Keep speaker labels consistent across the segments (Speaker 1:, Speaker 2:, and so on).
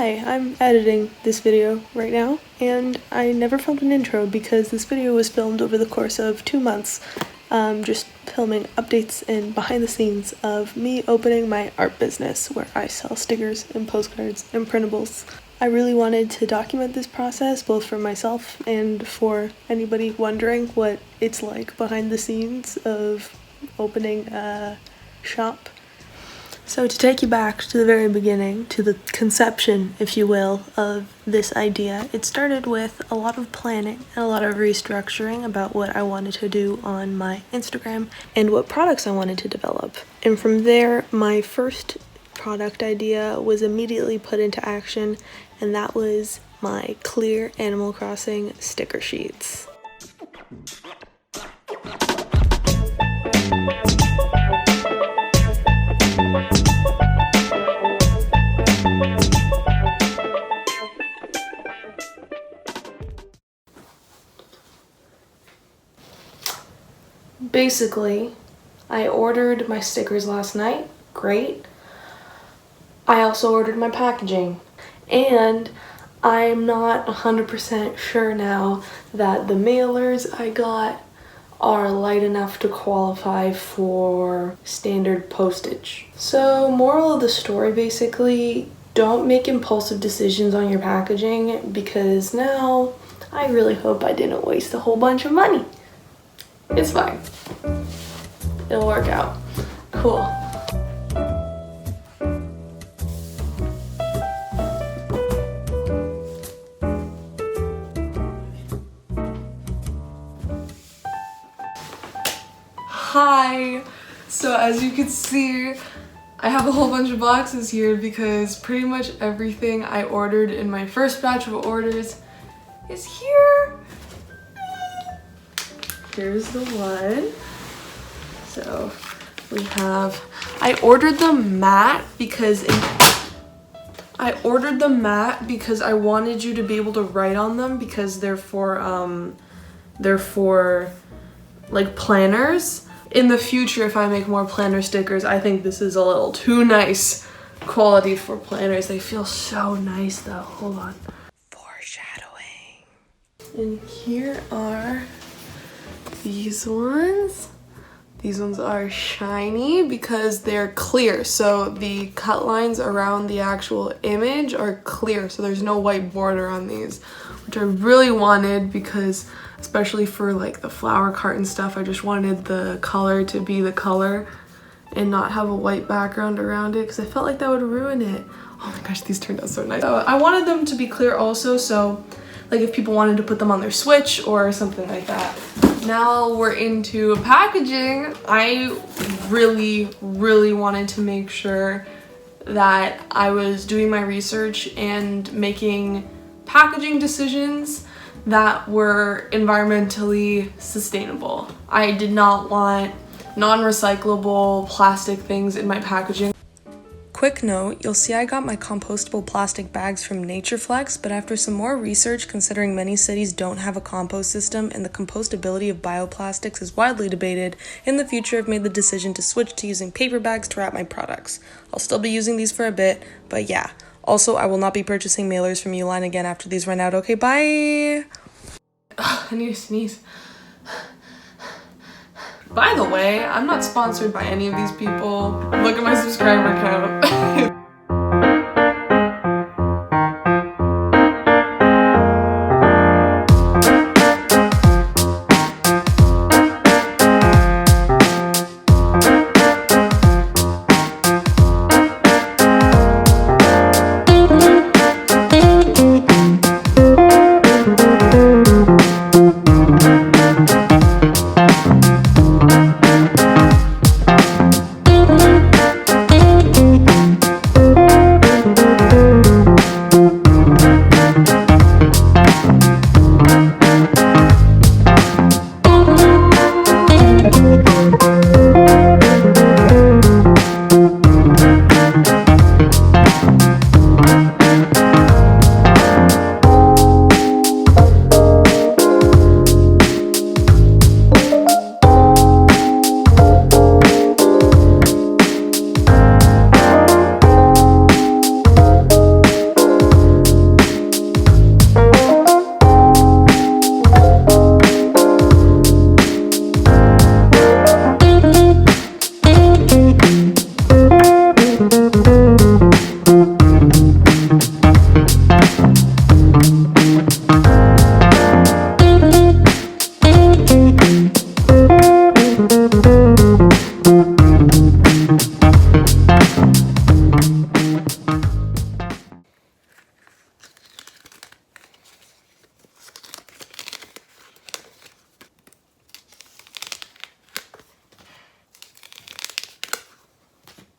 Speaker 1: Hi, I'm editing this video right now, and I never filmed an intro because this video was filmed over the course of 2 months, just filming updates and behind the scenes of me opening my art business where I sell stickers and postcards and printables. I really wanted to document this process both for myself and for anybody wondering what it's like behind the scenes of opening a shop. So to take you back to the very beginning, to the conception, if you will, of this idea, it started with a lot of planning and a lot of restructuring about what I wanted to do on my Instagram and what products I wanted to develop. And from there, my first product idea was immediately put into action, and that was my clear Animal Crossing sticker sheets. Basically, I ordered my stickers last night. Great. I also ordered my packaging, and I'm not 100% sure now that the mailers I got are light enough to qualify for standard postage. So, moral of the story basically, don't make impulsive decisions on your packaging, because now I really hope I didn't waste a whole bunch of money. It's fine. It'll work out. Cool.
Speaker 2: Hi! So as you can see, I have a whole bunch of boxes here because pretty much everything I ordered in my first batch of orders is here. Here's the one. So we have, I ordered the matte because I wanted you to be able to write on them because they're for like planners. In the future, if I make more planner stickers, I think this is a little too nice quality for planners. They feel so nice though. Hold on. Foreshadowing. And here are these ones. These ones are shiny because they're clear. So the cut lines around the actual image are clear. So there's no white border on these, which I really wanted because especially for like the flower cart and stuff, I just wanted the color to be the color and not have a white background around it because I felt like that would ruin it. Oh my gosh, these turned out so nice. So I wanted them to be clear also, so like if people wanted to put them on their Switch or something like that. Now we're into packaging. I really wanted to make sure that I was doing my research and making packaging decisions that were environmentally sustainable. I did not want non-recyclable plastic things in my packaging. Quick note, you'll see I got my compostable plastic bags from NatureFlex, but after some more research, considering many cities don't have a compost system and the compostability of bioplastics is widely debated, in the future I've made the decision to switch to using paper bags to wrap my products. I'll still be using these for a bit, but yeah. Also, I will not be purchasing mailers from Uline again after these run out. Okay, bye! I need to sneeze. By the way, I'm not sponsored by any of these people. Look at my subscriber count.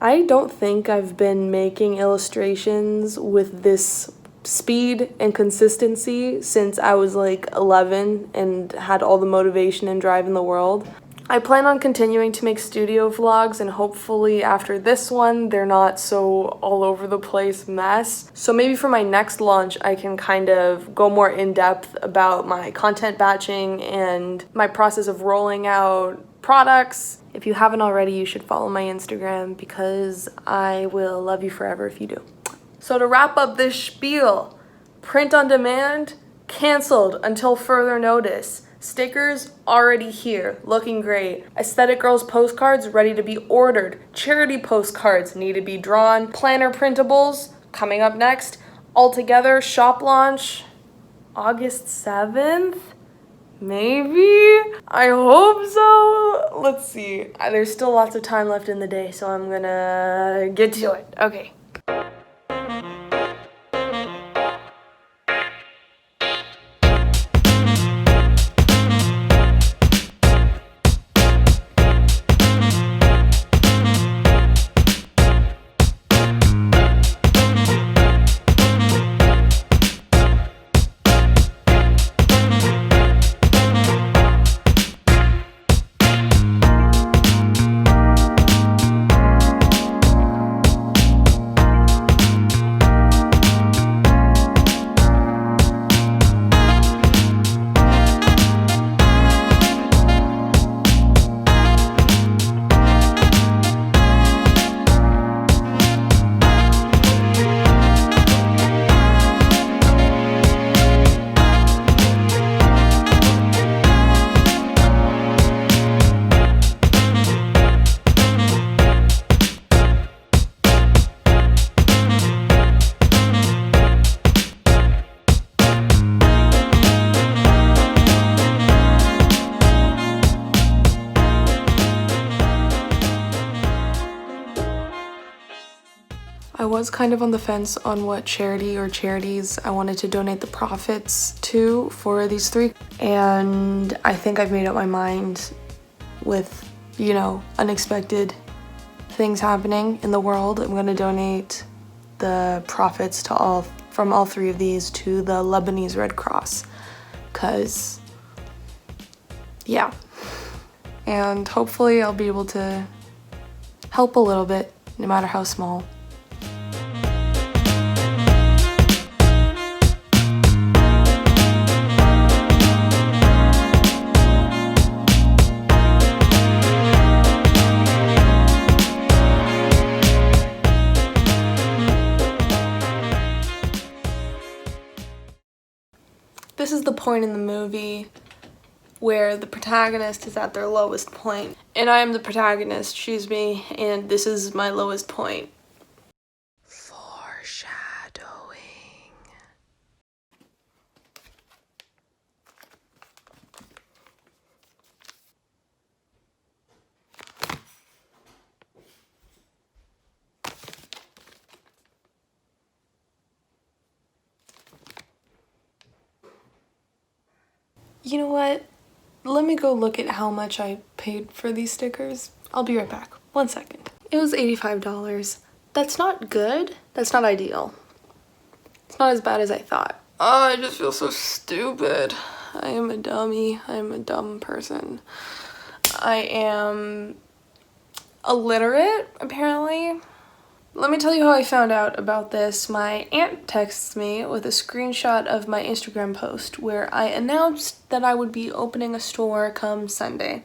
Speaker 2: I don't think I've been making illustrations with this speed and consistency since I was like 11 and had all the motivation and drive in the world. I plan on continuing to make studio vlogs, and hopefully after this one they're not so all over the place mess. So maybe for my next launch I can kind of go more in depth about my content batching and my process of rolling out products. If you haven't already, you should follow my Instagram because I will love you forever if you do. So to wrap up this spiel, print on demand, canceled until further notice. Stickers already here, looking great. Aesthetic Girls postcards ready to be ordered. Charity postcards need to be drawn. Planner printables coming up next. Altogether, shop launch August 7th? Maybe? I hope so. Let's see. There's still lots of time left in the day, so I'm gonna get to it. Okay. I was kind of on the fence on what charity or charities I wanted to donate the profits to for these three, and I think I've made up my mind with, you know, unexpected things happening in the world. I'm gonna donate the profits to from all three of these to the Lebanese Red Cross, cause yeah, and hopefully I'll be able to help a little bit, no matter how small. This is the point in the movie where the protagonist is at their lowest point. And I am the protagonist, she's me, and this is my lowest point. Foreshadowing. You know what? Let me go look at how much I paid for these stickers. I'll be right back. 1 second. It was $85. That's not good. That's not ideal. It's not as bad as I thought. Oh, I just feel so stupid. I am a dummy. I am a dumb person. I am illiterate, apparently. Let me tell you how I found out about this. My aunt texts me with a screenshot of my Instagram post where I announced that I would be opening a store come Sunday.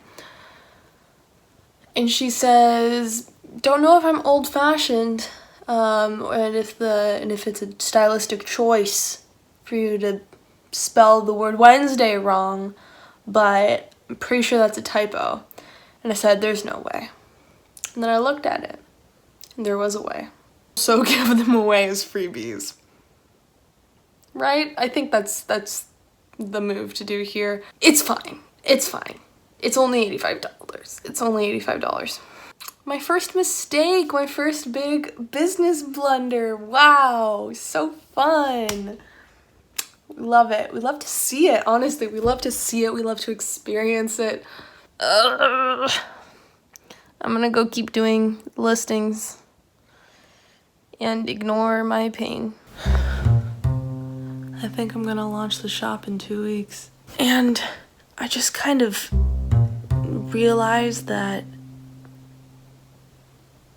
Speaker 2: And she says, don't know if I'm old-fashioned, and if it's a stylistic choice for you to spell the word Wednesday wrong, but I'm pretty sure that's a typo. And I said, there's no way. And then I looked at it. And there was a way. So give them away as freebies. Right? I think that's the move to do here. It's fine. It's fine. It's only $85. It's only $85. My first mistake, my first big business blunder. Wow, so fun. We love it. We love to see it, honestly. We love to see it. We love to experience it. I'm gonna go keep doing listings. and ignore my pain. I think I'm gonna launch the shop in 2 weeks. And I just kind of realized that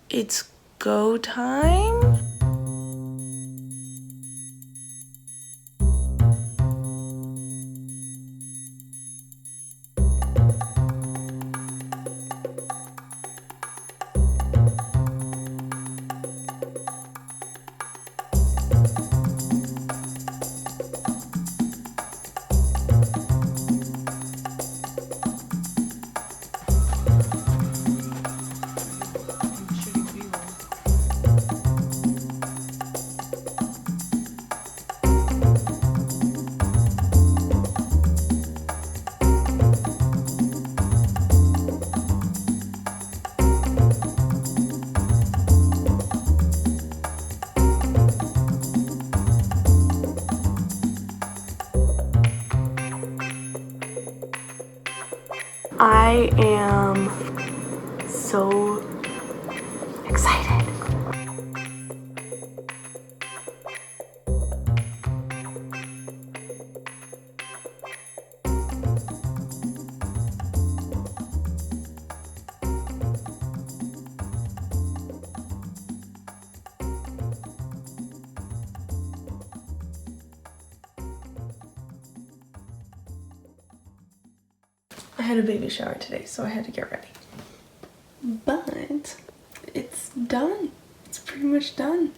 Speaker 2: it's go time. I am so excited. I had a baby shower today, so I had to get ready. But it's done. It's pretty much done.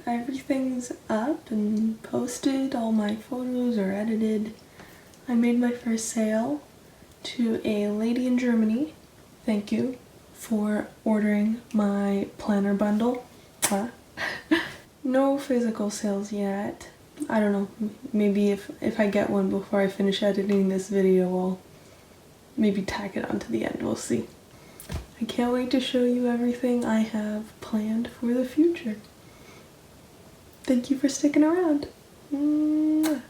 Speaker 2: Everything's up and posted. All my photos are edited. I made my first sale to a lady in Germany. Thank you for ordering my planner bundle. No physical sales yet. I don't know. Maybe if I get one before I finish editing this video, I'll maybe tack it onto the end, we'll see. I can't wait to show you everything I have planned for the future. Thank you for sticking around. Mwah.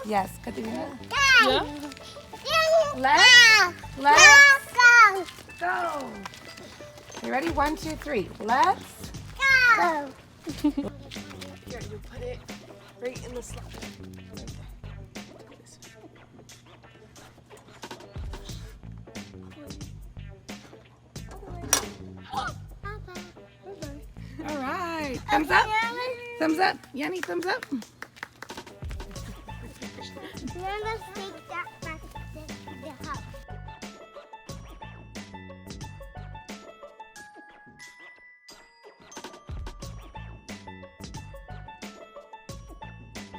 Speaker 3: Yes, Katrina.
Speaker 2: Yeah?
Speaker 3: Let's go. You ready? 1, 2, 3. Let's
Speaker 2: Here,
Speaker 3: go.
Speaker 2: you put it right in the slot.
Speaker 3: All right. Thumbs up. Thumbs up. Yanni, thumbs up.
Speaker 4: Remember